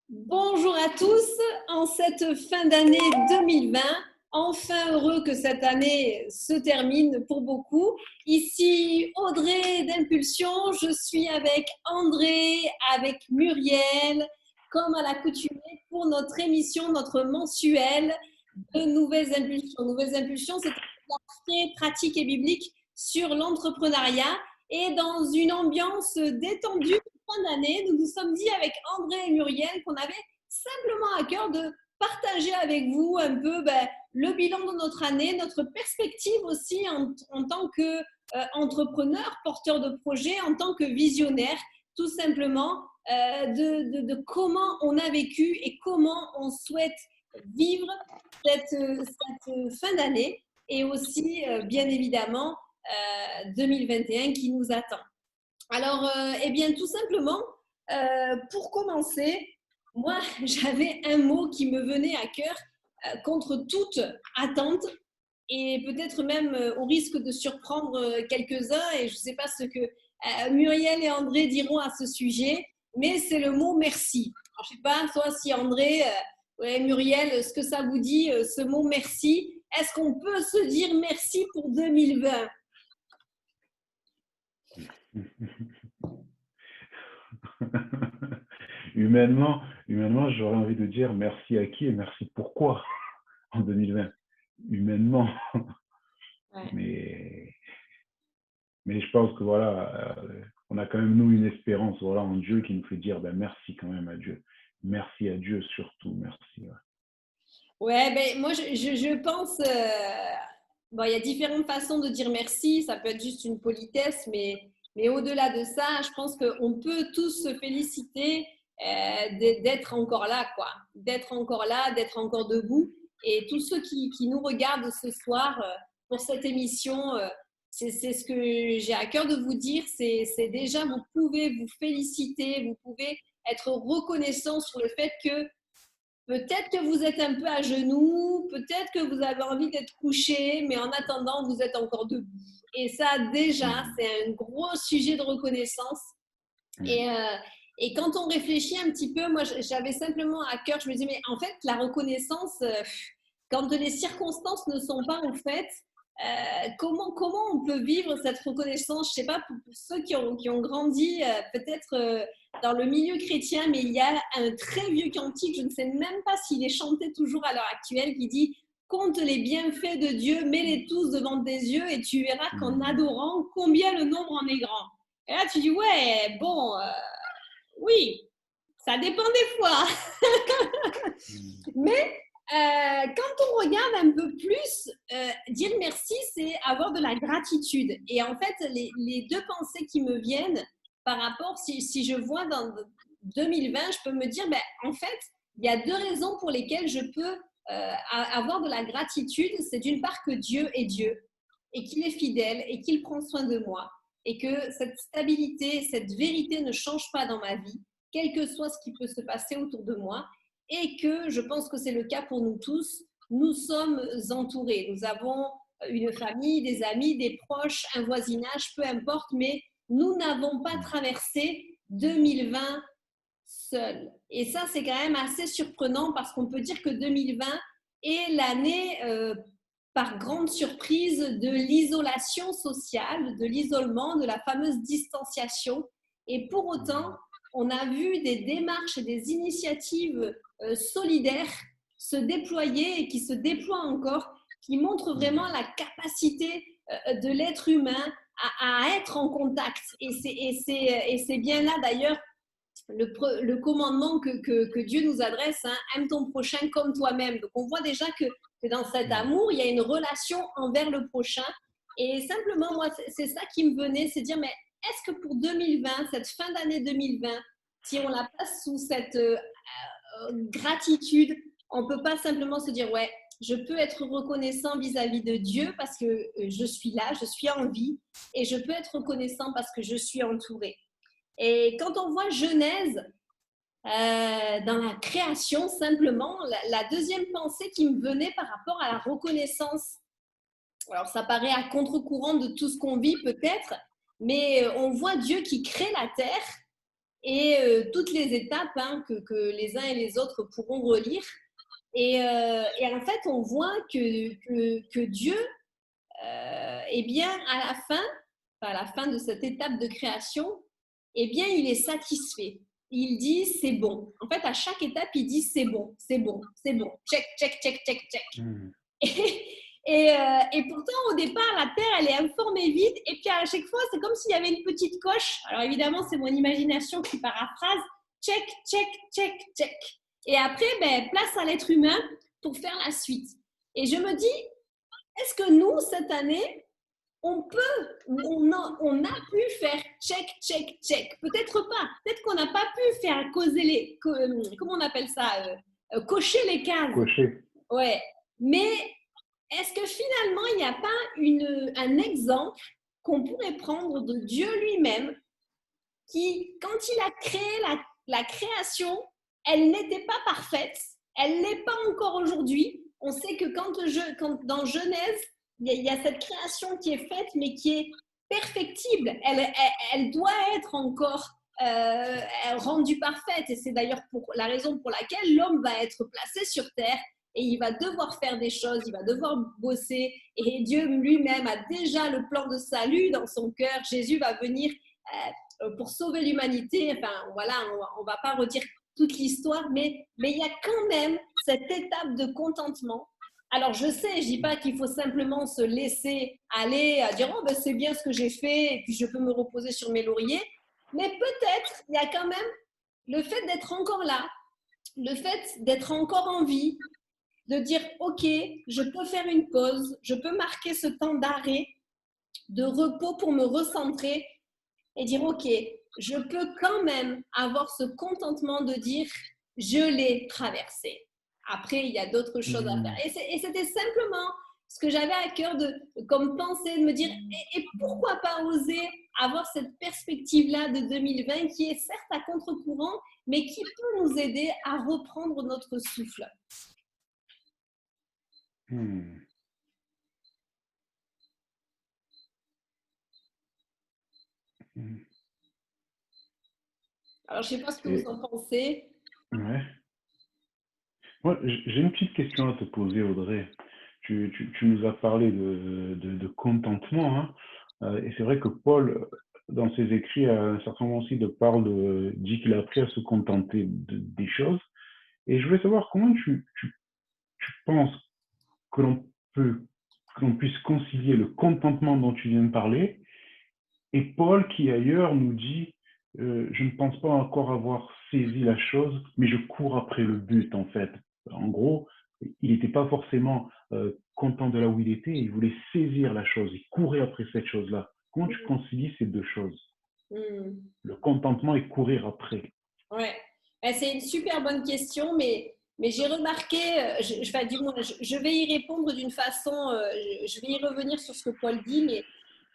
Bonjour à tous, en cette fin d'année 2020, enfin heureux que cette année se termine pour beaucoup. Ici Audrey d'Impulsion, je suis avec André, avec Muriel, comme à l'accoutumée pour notre émission, notre mensuel de Nouvelles Impulsions. Nouvelles Impulsions, c'est un très pratique et biblique sur l'entrepreneuriat et dans une ambiance détendue fin d'année, nous nous sommes dit avec André et Muriel qu'on avait simplement à cœur de partager avec vous un peu le bilan de notre année, notre perspective aussi en tant qu'entrepreneur, porteur de projet, en tant que visionnaire, tout simplement de comment on a vécu et comment on souhaite vivre cette fin d'année et aussi, bien évidemment, 2021 qui nous attend. Alors, eh bien, tout simplement, pour commencer, moi, j'avais un mot qui me venait à cœur contre toute attente et peut-être même au risque de surprendre quelques-uns, et je ne sais pas ce que Muriel et André diront à ce sujet, mais c'est le mot merci. Alors, je ne sais pas, toi, si André, ouais, Muriel, ce que ça vous dit, ce mot merci. Est-ce qu'on peut se dire merci pour 2020? Humainement, j'aurais envie de dire merci à qui et merci pourquoi en 2020. Humainement. Ouais. Mais, mais je pense que voilà, on a quand même nous une espérance voilà, en Dieu qui nous fait dire ben, merci quand même à Dieu. Merci à Dieu surtout, merci. Ouais. Ouais, ben, moi, je pense, bon, il y a différentes façons de dire merci. Ça peut être juste une politesse, mais au-delà de ça, je pense qu'on peut tous se féliciter d'être encore là, quoi. D'être encore là, d'être encore debout. Et tous ceux qui nous regardent ce soir pour cette émission, c'est ce que j'ai à cœur de vous dire. C'est déjà, vous pouvez vous féliciter, vous pouvez être reconnaissant sur le fait que peut-être que vous êtes un peu à genoux, peut-être que vous avez envie d'être couché, mais en attendant, vous êtes encore debout. Et ça, déjà, Mhm. c'est un gros sujet de reconnaissance. Mhm. Et, euh, et quand on réfléchit un petit peu, moi, j'avais simplement à cœur, je me disais, mais en fait, la reconnaissance, quand les circonstances ne sont pas en fait, comment on peut vivre cette reconnaissance? Je ne sais pas, pour ceux qui ont grandi peut-être dans le milieu chrétien, mais il y a un très vieux cantique, je ne sais même pas s'il est chanté toujours à l'heure actuelle, qui dit compte les bienfaits de Dieu, mets-les tous devant tes yeux et tu verras qu'en Mhm. adorant, combien le nombre en est grand. Et là, tu dis, ouais, bon, oui, ça dépend des fois. Mais quand on regarde un peu plus, dire merci, c'est avoir de la gratitude. Et en fait, les deux pensées qui me viennent par rapport, si je vois dans 2020, je peux me dire, ben, en fait, il y a deux raisons pour lesquelles je peux avoir de la gratitude. C'est d'une part que Dieu est Dieu et qu'il est fidèle et qu'il prend soin de moi et que cette stabilité, cette vérité ne change pas dans ma vie, quel que soit ce qui peut se passer autour de moi et que je pense que c'est le cas pour nous tous. Nous sommes entourés. Nous avons une famille, des amis, des proches, un voisinage, peu importe, mais nous n'avons pas traversé 2020 seuls. Et ça, c'est quand même assez surprenant parce qu'on peut dire que 2020 est l'année, par grande surprise, de l'isolation sociale, de l'isolement, de la fameuse distanciation. Et pour autant, on a vu des démarches et des initiatives solidaires se déployer et qui se déploient encore, qui montrent vraiment la capacité de l'être humain à être en contact. Et c'est bien là d'ailleurs le commandement que Dieu nous adresse, hein, aime ton prochain comme toi-même. Donc on voit déjà que dans cet amour, il y a une relation envers le prochain. Et simplement, moi, c'est ça qui me venait, c'est dire, mais est-ce que pour 2020, cette fin d'année 2020, si on la passe sous cette gratitude, on ne peut pas simplement se dire, ouais, je peux être reconnaissant vis-à-vis de Dieu parce que je suis là, je suis en vie, et je peux être reconnaissant parce que je suis entouré. Et quand on voit Genèse, dans la création, simplement, la deuxième pensée qui me venait par rapport à la reconnaissance, alors ça paraît à contre-courant de tout ce qu'on vit peut-être, mais on voit Dieu qui crée la terre et toutes les étapes que les uns et les autres pourront relire. Et en fait, on voit que Dieu, eh bien, à la fin de cette étape de création, eh bien, il est satisfait. Il dit c'est bon. En fait, à chaque étape, il dit c'est bon, c'est bon, c'est bon. Check, check, check, check, check. Et pourtant, au départ, la Terre, elle est informe et vide. Et puis, à chaque fois, c'est comme s'il y avait une petite coche. Alors, évidemment, c'est mon imagination qui paraphrase. Check, check, check, check. Et après, place à l'être humain pour faire la suite. Et je me dis, est-ce que nous, cette année, on a pu faire check, check, check? Peut-être pas. Peut-être qu'on n'a pas pu faire causer comment on appelle ça? Cocher les cases. Cocher. Ouais. Mais est-ce que finalement, il n'y a pas un exemple qu'on pourrait prendre de Dieu lui-même qui, quand il a créé la création, elle n'était pas parfaite, elle ne l'est pas encore aujourd'hui. On sait que quand dans Genèse, il y a cette création qui est faite, mais qui est perfectible. Elle doit être encore rendue parfaite. Et c'est d'ailleurs la raison pour laquelle l'homme va être placé sur terre. Et il va devoir faire des choses, il va devoir bosser. Et Dieu lui-même a déjà le plan de salut dans son cœur. Jésus va venir pour sauver l'humanité. Enfin, voilà, on ne va pas redire toute l'histoire, mais il y a quand même cette étape de contentement. Alors, je sais, je ne dis pas qu'il faut simplement se laisser aller à dire « Oh, ben, c'est bien ce que j'ai fait et puis je peux me reposer sur mes lauriers ». Mais peut-être, il y a quand même le fait d'être encore là, le fait d'être encore en vie, de dire « Ok, je peux faire une pause, je peux marquer ce temps d'arrêt, de repos pour me recentrer et dire « Ok, je peux quand même avoir ce contentement de dire « Je l'ai traversé ». Après, il y a d'autres choses à faire. Et c'était simplement ce que j'avais à cœur comme pensée, de me dire et pourquoi pas oser avoir cette perspective-là de 2020 qui est certes à contre-courant, mais qui peut nous aider à reprendre notre souffle. Alors, je ne sais pas ce que vous en pensez. Ouais. Moi, j'ai une petite question à te poser, Audrey. Tu nous as parlé de contentement, hein. Et c'est vrai que Paul, dans ses écrits, à un certain moment aussi, dit qu'il a appris à se contenter des choses. Et je voulais savoir comment tu penses que l'on puisse concilier le contentement dont tu viens de parler et Paul qui ailleurs nous dit je ne pense pas encore avoir saisi la chose, mais je cours après le but en fait. En gros, il n'était pas forcément content de là où il était, il voulait saisir la chose, il courait après cette chose-là. Comment tu concilies ces deux choses? Le contentement et courir après. Ouais, c'est une super bonne question, mais j'ai remarqué, je vais y répondre d'une façon, je vais y revenir sur ce que Paul dit,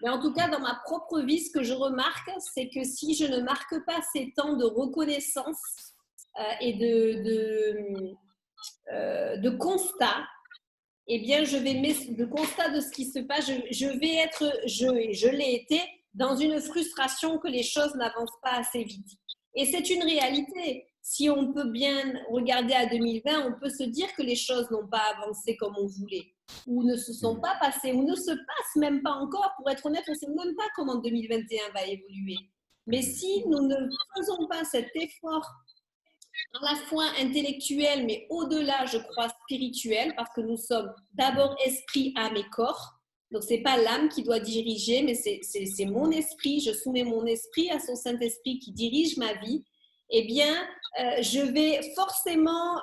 mais en tout cas, dans ma propre vie, ce que je remarque, c'est que si je ne marque pas ces temps de reconnaissance et de constat, eh bien, de constat de ce qui se passe, je vais être, et je l'ai été, dans une frustration que les choses n'avancent pas assez vite. Et c'est une réalité. Si on peut bien regarder à 2020, on peut se dire que les choses n'ont pas avancé comme on voulait, ou ne se sont pas passées, ou ne se passent même pas encore. Pour être honnête, on ne sait même pas comment 2021 va évoluer. Mais si nous ne faisons pas cet effort à la fois intellectuel, mais au-delà, je crois, spirituel, parce que nous sommes d'abord esprit, âme et corps. Donc, ce n'est pas l'âme qui doit diriger, mais c'est mon esprit. Je soumets mon esprit à son Saint-Esprit qui dirige ma vie. Eh bien, je vais forcément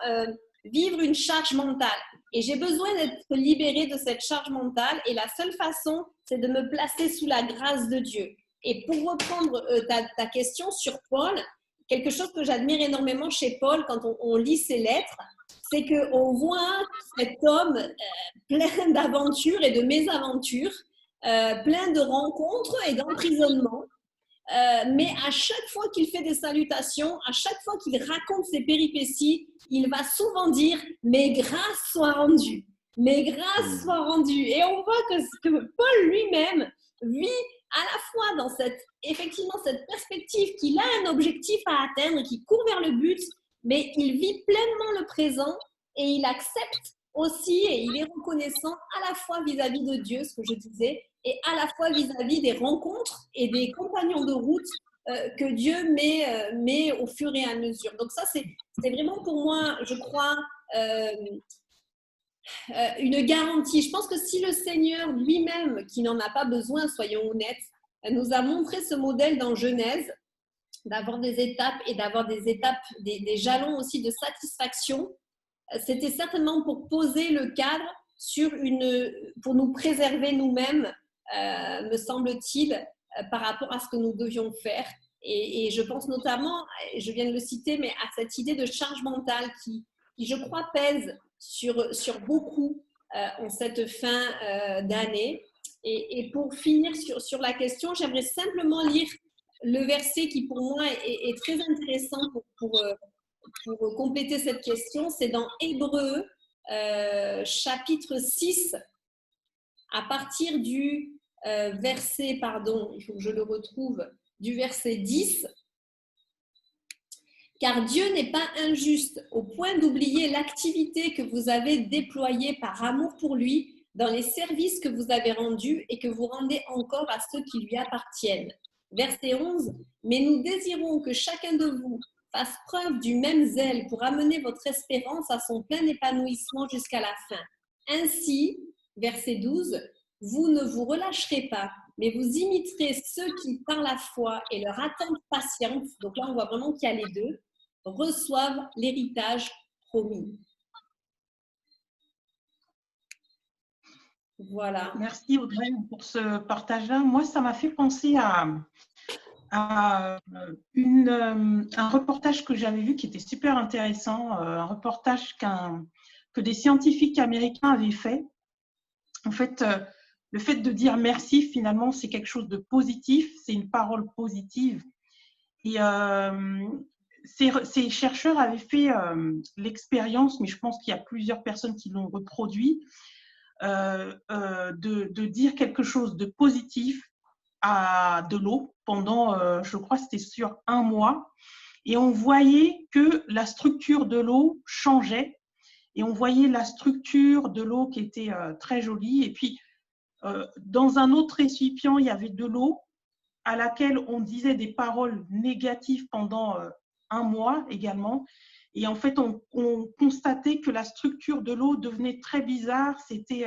vivre une charge mentale. Et j'ai besoin d'être libérée de cette charge mentale. Et la seule façon, c'est de me placer sous la grâce de Dieu. Et pour reprendre ta question sur Paul, quelque chose que j'admire énormément chez Paul quand on lit ses lettres, c'est qu'on voit cet homme plein d'aventures et de mésaventures, plein de rencontres et d'emprisonnements. Mais à chaque fois qu'il fait des salutations, à chaque fois qu'il raconte ses péripéties, il va souvent dire « Mes grâces soient rendues ». Mes grâces soient rendues. Et on voit que Paul lui-même vit à la fois dans effectivement cette perspective qu'il a un objectif à atteindre, qu'il court vers le but, mais il vit pleinement le présent et il accepte aussi et il est reconnaissant à la fois vis-à-vis de Dieu, ce que je disais, et à la fois vis-à-vis des rencontres et des compagnons de route que Dieu met au fur et à mesure. Donc ça, c'est vraiment pour moi, je crois, une garantie. Je pense que si le Seigneur lui-même, qui n'en a pas besoin, soyons honnêtes, nous a montré ce modèle dans Genèse, d'avoir des étapes et d'avoir des jalons aussi de satisfaction, c'était certainement pour poser le cadre pour nous préserver nous-mêmes, me semble-t-il, par rapport à ce que nous devions faire. Et je pense notamment, je viens de le citer, mais à cette idée de charge mentale qui je crois, pèse sur beaucoup en cette fin d'année. Et pour finir sur la question, j'aimerais simplement lire le verset qui, pour moi, est très intéressant pour compléter cette question. C'est dans Hébreux, chapitre 6, à partir du verset, pardon, il faut que je le retrouve, du verset 10. Car Dieu n'est pas injuste au point d'oublier l'activité que vous avez déployée par amour pour lui dans les services que vous avez rendus et que vous rendez encore à ceux qui lui appartiennent. Verset 11. Mais nous désirons que chacun de vous fasse preuve du même zèle pour amener votre espérance à son plein épanouissement jusqu'à la fin. Ainsi, verset 12, vous ne vous relâcherez pas, mais vous imiterez ceux qui, par la foi et leur attente patiente, donc là on voit vraiment qu'il y a les deux, reçoivent l'héritage promis. Voilà. Merci Audrey pour ce partage-là. Moi, ça m'a fait penser à un reportage que j'avais vu qui était super intéressant, un reportage que des scientifiques américains avaient fait. En fait, le fait de dire merci, finalement, c'est quelque chose de positif, c'est une parole positive. Et ces chercheurs avaient fait l'expérience, mais je pense qu'il y a plusieurs personnes qui l'ont reproduit, de dire quelque chose de positif à de l'eau pendant, je crois, c'était sur 1 mois. Et on voyait que la structure de l'eau changeait. Et on voyait la structure de l'eau qui était très jolie. Et puis, dans un autre récipient, il y avait de l'eau à laquelle on disait des paroles négatives pendant 1 mois également. Et en fait, on constatait que la structure de l'eau devenait très bizarre. C'était,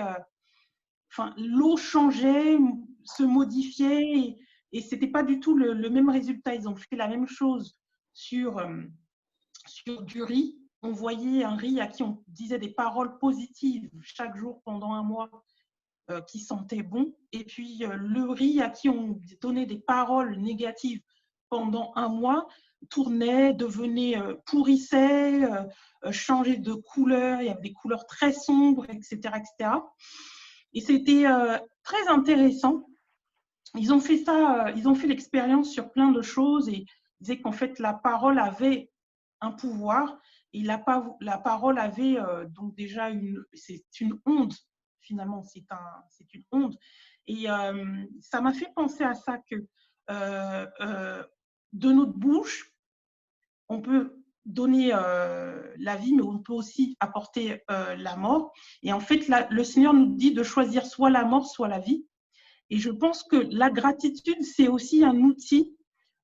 l'eau changeait, se modifiait, et ce n'était pas du tout le même résultat. Ils ont fait la même chose sur du riz. On voyait un riz à qui on disait des paroles positives chaque jour pendant 1 mois, qui sentait bon, et puis le riz à qui on donnait des paroles négatives pendant 1 mois tournait, devenait, pourrissait, changeait de couleur, il y avait des couleurs très sombres, etc. etc. Et c'était très intéressant. Ils ont fait ça, ils ont fait l'expérience sur plein de choses, et ils disaient qu'en fait la parole avait un pouvoir, et la parole avait donc déjà c'est une onde. Finalement, c'est une onde. Et ça m'a fait penser à ça, que de notre bouche, on peut donner la vie, mais on peut aussi apporter la mort. Et en fait, le Seigneur nous dit de choisir soit la mort, soit la vie. Et je pense que la gratitude, c'est aussi un outil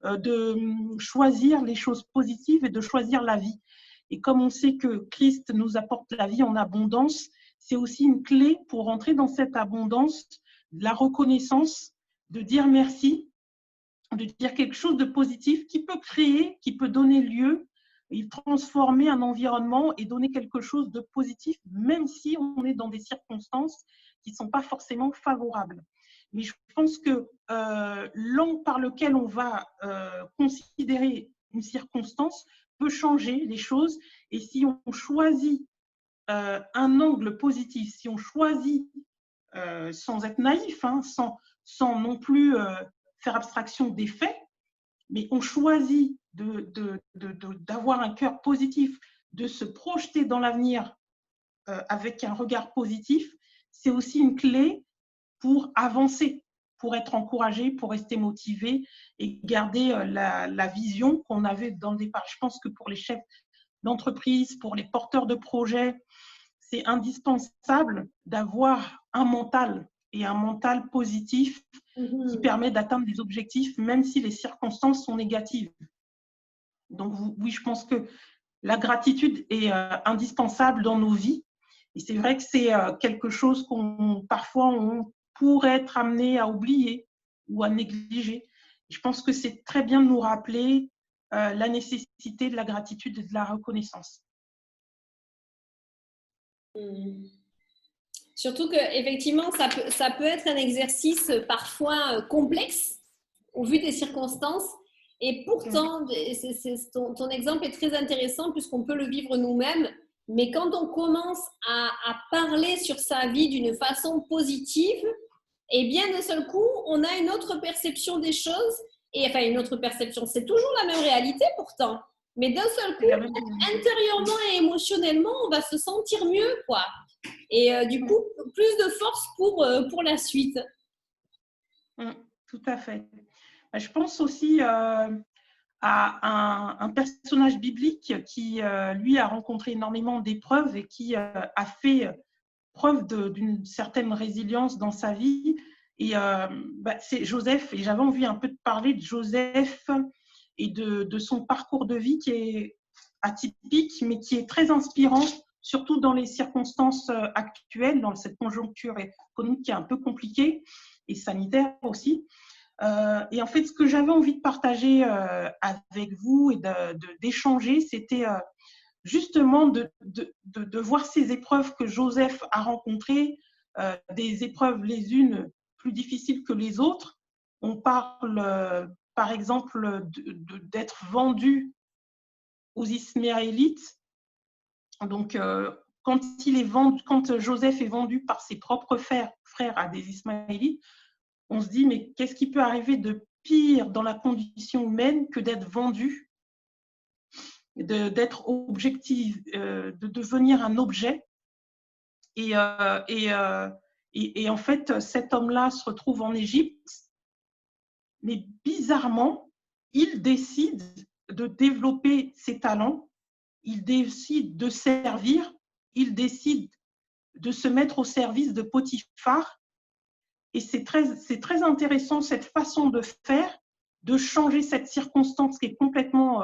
de choisir les choses positives et de choisir la vie. Et comme on sait que Christ nous apporte la vie en abondance, c'est aussi une clé pour rentrer dans cette abondance, la reconnaissance, de dire merci, de dire quelque chose de positif qui peut créer, qui peut donner lieu, et transformer un environnement et donner quelque chose de positif, même si on est dans des circonstances qui ne sont pas forcément favorables. Mais je pense que l'angle par lequel on va considérer une circonstance peut changer les choses. Et si on choisit un angle positif, si on choisit, sans être naïf, sans non plus faire abstraction des faits, mais on choisit d'avoir un cœur positif, de se projeter dans l'avenir avec un regard positif, c'est aussi une clé pour avancer. pour être encouragé, pour rester motivé et garder la vision qu'on avait dans le départ. Je pense que pour les chefs d'entreprise, pour les porteurs de projets, c'est indispensable d'avoir un mental et un mental positif qui permet d'atteindre des objectifs, même si les circonstances sont négatives. Donc oui, je pense que la gratitude est indispensable dans nos vies. Et c'est vrai que c'est quelque chose parfois on pourrait être amené à oublier ou à négliger. Je pense que c'est très bien de nous rappeler la nécessité de la gratitude et de la reconnaissance. Surtout qu'effectivement, ça peut être un exercice parfois complexe au vu des circonstances. Et pourtant, ton exemple est très intéressant puisqu'on peut le vivre nous-mêmes. Mais quand on commence à parler sur sa vie d'une façon positive, et bien d'un seul coup, on a une autre perception des choses. Et enfin, une autre perception, c'est toujours la même réalité pourtant. Mais d'un seul coup, intérieurement et émotionnellement, on va se sentir mieux, quoi. Et du coup, plus de force pour la suite. Tout à fait. Je pense aussi à un personnage biblique qui, lui, a rencontré énormément d'épreuves et qui a fait preuve d'une certaine résilience dans sa vie. Et c'est Joseph. Et j'avais envie un peu de parler de Joseph et de son parcours de vie qui est atypique, mais qui est très inspirant, surtout dans les circonstances actuelles, dans cette conjoncture économique qui est un peu compliquée et sanitaire aussi. Et en fait, ce que j'avais envie de partager avec vous et d'échanger, c'était justement de voir ces épreuves que Joseph a rencontrées, des épreuves les unes plus difficiles que les autres. On parle, par exemple, d'être vendu aux Ismaélites. Donc, quand Joseph est vendu par ses propres frères à des Ismaélites, on se dit, mais qu'est-ce qui peut arriver de pire dans la condition humaine que d'être vendu, d'être objectif, de devenir un objet. Et en fait, cet homme-là se retrouve en Égypte, mais bizarrement, il décide de développer ses talents, il décide de servir, il décide de se mettre au service de Potiphar. Et c'est très intéressant cette façon de faire, de changer cette circonstance qui est complètement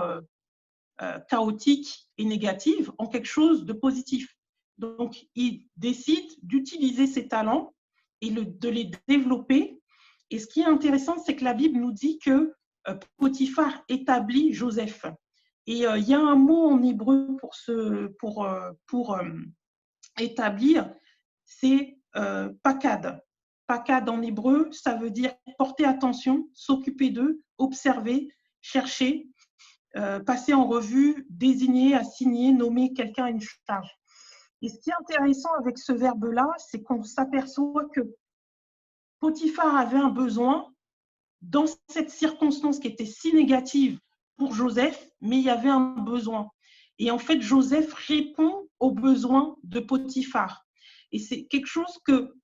chaotique et négative en quelque chose de positif. Donc, il décide d'utiliser ses talents et de les développer. Et ce qui est intéressant, c'est que la Bible nous dit que Potiphar établit Joseph. Et il y a un mot en hébreu pour établir, c'est pakad. Pakad en hébreu, ça veut dire porter attention, s'occuper d'eux, observer, chercher, passer en revue, désigner, assigner, nommer quelqu'un à une charge. Et ce qui est intéressant avec ce verbe-là, c'est qu'on s'aperçoit que Potiphar avait un besoin dans cette circonstance qui était si négative pour Joseph, mais il y avait un besoin. Et en fait, Joseph répond aux besoins de Potiphar. Et c'est quelque chose que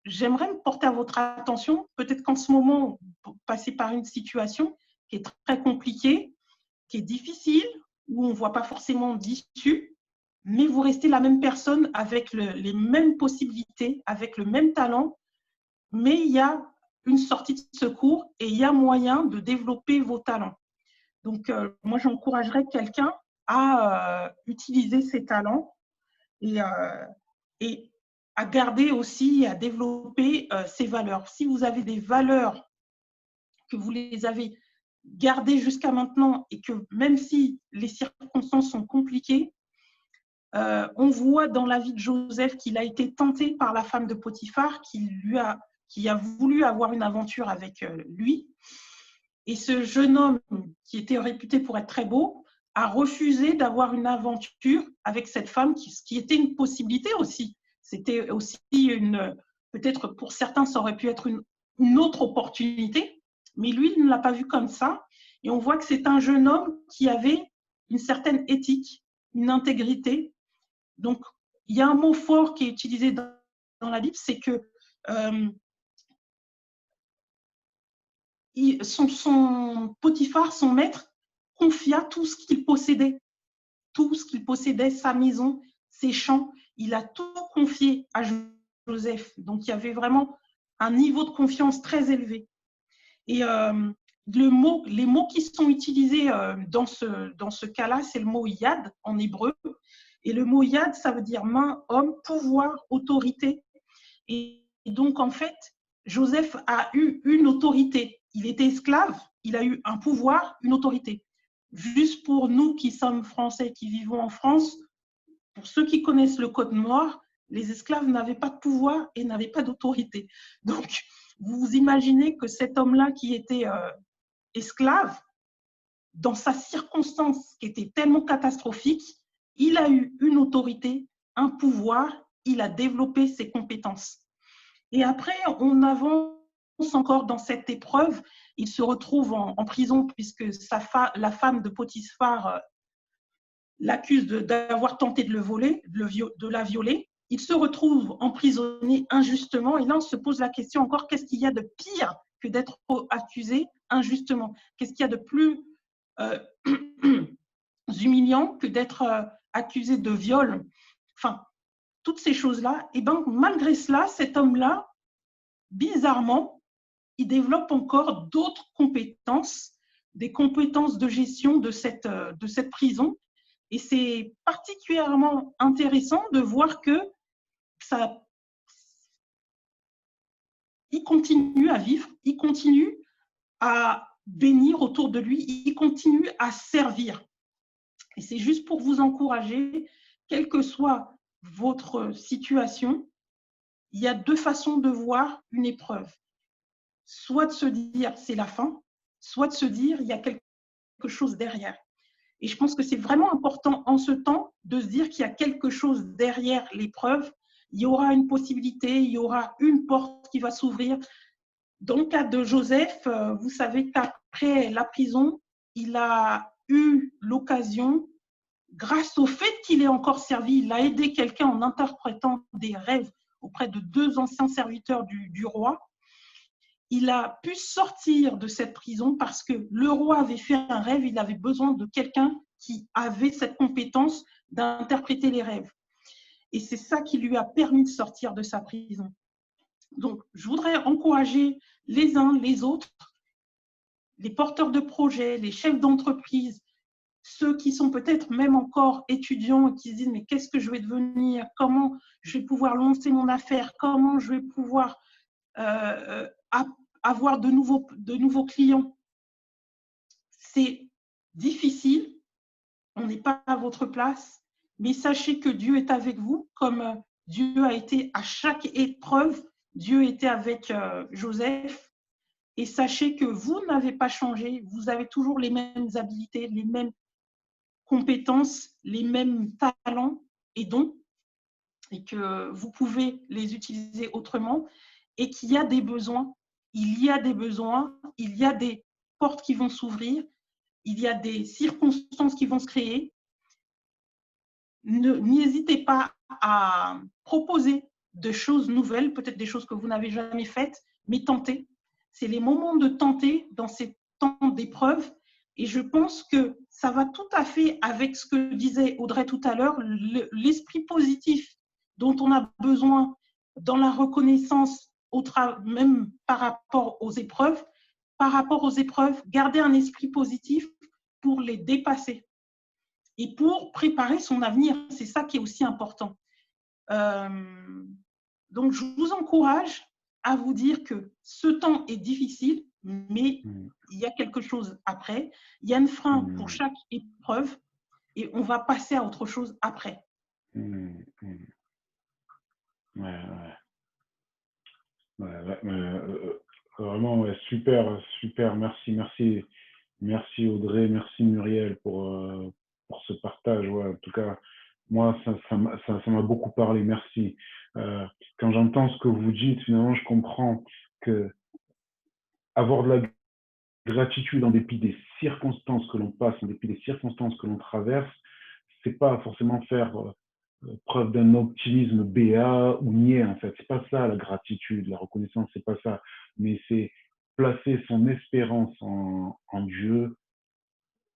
j'aimerais me porter à votre attention. Peut-être qu'en ce moment, vous passez par une situation qui est très compliquée, qui est difficile, où on ne voit pas forcément d'issue, mais vous restez la même personne avec les mêmes possibilités, avec le même talent, mais il y a une sortie de secours et il y a moyen de développer vos talents. Donc, moi, j'encouragerais quelqu'un à utiliser ses talents et à garder aussi, à développer ses valeurs. Si vous avez des valeurs que vous les avez gardées jusqu'à maintenant et que même si les circonstances sont compliquées, on voit dans la vie de Joseph qu'il a été tenté par la femme de Potiphar qui a voulu avoir une aventure avec lui. Et ce jeune homme, qui était réputé pour être très beau, a refusé d'avoir une aventure avec cette femme, qui était une possibilité aussi. C'était aussi peut-être pour certains, ça aurait pu être une autre opportunité, mais lui, il ne l'a pas vu comme ça. Et on voit que c'est un jeune homme qui avait une certaine éthique, une intégrité. Donc, il y a un mot fort qui est utilisé dans la Bible, c'est que son Potiphar, son maître, confia tout ce qu'il possédait. Tout ce qu'il possédait, sa maison, ses champs, il a tout confié à Joseph. Donc, il y avait vraiment un niveau de confiance très élevé. Et les mots qui sont utilisés dans ce cas-là, c'est le mot yad en hébreu. Et le mot yad, ça veut dire main, homme, pouvoir, autorité. Et donc, en fait, Joseph a eu une autorité. Il était esclave, il a eu un pouvoir, une autorité. Juste pour nous qui sommes français, qui vivons en France, pour ceux qui connaissent le Code noir, les esclaves n'avaient pas de pouvoir et n'avaient pas d'autorité. Donc, vous imaginez que cet homme-là qui était esclave, dans sa circonstance qui était tellement catastrophique, il a eu une autorité, un pouvoir, il a développé ses compétences. Et après, on avance encore dans cette épreuve. Il se retrouve en prison puisque la femme de Potiphar l'accuse d'avoir tenté de le voler, de la violer. Il se retrouve emprisonné injustement. Et là, on se pose la question encore, qu'est-ce qu'il y a de pire que d'être accusé injustement? Qu'est-ce qu'il y a de plus humiliant que d'être accusé de viol? Enfin, toutes ces choses-là. Et bien, malgré cela, cet homme-là, bizarrement, il développe encore d'autres compétences, des compétences de gestion de cette prison. Et c'est particulièrement intéressant de voir que il continue à vivre, il continue à bénir autour de lui, il continue à servir. Et c'est juste pour vous encourager, quelle que soit votre situation, il y a deux façons de voir une épreuve. Soit de se dire c'est la fin, soit de se dire il y a quelque chose derrière. Et je pense que c'est vraiment important en ce temps de se dire qu'il y a quelque chose derrière l'épreuve. Il y aura une possibilité, il y aura une porte qui va s'ouvrir. Dans le cas de Joseph, vous savez qu'après la prison, il a eu l'occasion, grâce au fait qu'il ait encore servi, il a aidé quelqu'un en interprétant des rêves auprès de 2 anciens serviteurs du roi. Il a pu sortir de cette prison parce que le roi avait fait un rêve, il avait besoin de quelqu'un qui avait cette compétence d'interpréter les rêves. Et c'est ça qui lui a permis de sortir de sa prison. Donc, je voudrais encourager les uns, les autres, les porteurs de projets, les chefs d'entreprise, ceux qui sont peut-être même encore étudiants et qui se disent mais qu'est-ce que je vais devenir? Comment je vais pouvoir lancer mon affaire? Comment je vais pouvoir avoir de nouveaux clients? C'est difficile, on n'est pas à votre place, mais sachez que Dieu est avec vous, comme Dieu a été à chaque épreuve. Dieu était avec Joseph. Et sachez que vous n'avez pas changé, vous avez toujours les mêmes habilités, les mêmes compétences, les mêmes talents et dons, et que vous pouvez les utiliser autrement, et qu'il y a des besoins, il y a des besoins, il y a des portes qui vont s'ouvrir, il y a des circonstances qui vont se créer. N'hésitez pas à proposer de choses nouvelles, peut-être des choses que vous n'avez jamais faites, mais tentez. C'est les moments de tenter dans ces temps d'épreuve. Et je pense que ça va tout à fait avec ce que disait Audrey tout à l'heure, l'esprit positif dont on a besoin dans la reconnaissance, même par rapport aux épreuves. Par rapport aux épreuves, garder un esprit positif pour les dépasser et pour préparer son avenir. C'est ça qui est aussi important. Donc, je vous encourage à vous dire que ce temps est difficile, mais il y a quelque chose après. Il y a une fin pour chaque épreuve et on va passer à autre chose après. Vraiment, ouais, super, super. Merci Audrey, merci Muriel pour ce partage. Ouais, en tout cas, moi, ça m'a beaucoup parlé. Merci. Quand j'entends ce que vous dites, finalement, je comprends que avoir de la gratitude en dépit des circonstances que l'on passe, en dépit des circonstances que l'on traverse, c'est pas forcément faire preuve d'un optimisme béat ou niais, en fait. C'est pas ça la gratitude, la reconnaissance, c'est pas ça. Mais c'est placer son espérance en Dieu,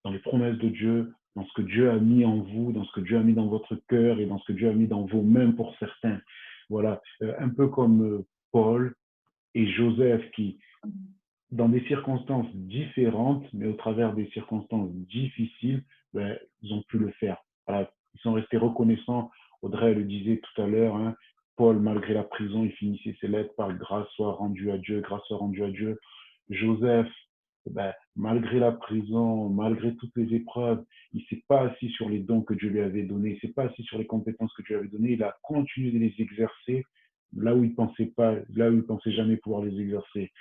dans les promesses de Dieu, dans ce que Dieu a mis en vous, dans ce que Dieu a mis dans votre cœur et dans ce que Dieu a mis dans vos mains pour certains. Voilà, un peu comme Paul et Joseph qui, dans des circonstances différentes, mais au travers des circonstances difficiles, ben, ils ont pu le faire. Voilà, ils sont restés reconnaissants. Audrey le disait tout à l'heure, hein, Paul, malgré la prison, il finissait ses lettres par grâce soit rendue à Dieu, grâce soit rendue à Dieu. Joseph, ben, malgré la prison, malgré toutes les épreuves, il ne s'est pas assis sur les dons que Dieu lui avait donnés, il ne s'est pas assis sur les compétences que Dieu lui avait données, il a continué de les exercer là où il pensait pas, là où il pensait jamais pouvoir les exercer.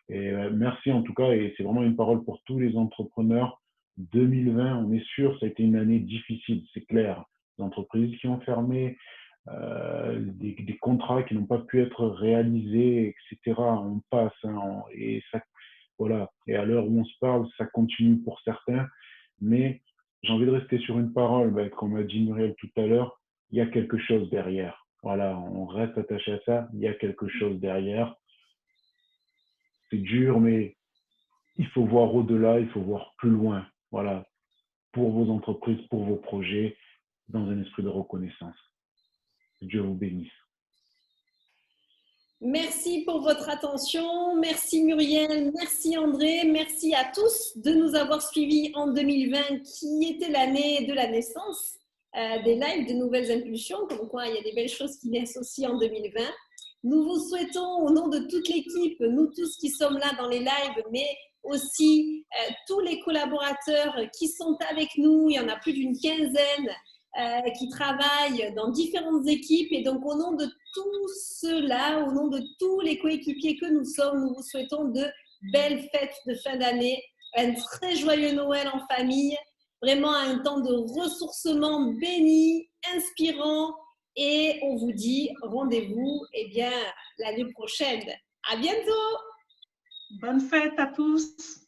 Et merci en tout cas, et c'est vraiment une parole pour tous les entrepreneurs. 2020, on est sûr, ça a été une année difficile, c'est clair. Des entreprises qui ont fermé, des contrats qui n'ont pas pu être réalisés, etc. On passe, hein, et ça, voilà. Et à l'heure où on se parle, ça continue pour certains. Mais j'ai envie de rester sur une parole, ben, comme a dit Muriel tout à l'heure, il y a quelque chose derrière. Voilà, on reste attaché à ça, il y a quelque chose derrière. C'est dur, mais il faut voir au-delà, il faut voir plus loin. Voilà, pour vos entreprises, pour vos projets, dans un esprit de reconnaissance. Que Dieu vous bénisse. Merci pour votre attention. Merci Muriel, merci André, merci à tous de nous avoir suivis en 2020 qui était l'année de la naissance des lives de Nouvelles Impulsions. Comme quoi, il y a des belles choses qui naissent aussi en 2020. Nous vous souhaitons, au nom de toute l'équipe, nous tous qui sommes là dans les lives, mais aussi tous les collaborateurs qui sont avec nous, il y en a plus d'une quinzaine qui travaillent dans différentes équipes. Et donc, au nom de tous ceux-là, au nom de tous les coéquipiers que nous sommes, nous vous souhaitons de belles fêtes de fin d'année, un très joyeux Noël en famille, vraiment un temps de ressourcement béni, inspirant. Et on vous dit rendez-vous l'année prochaine. À bientôt. Bonne fête à tous.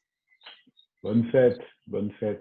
Bonne fête, bonne fête.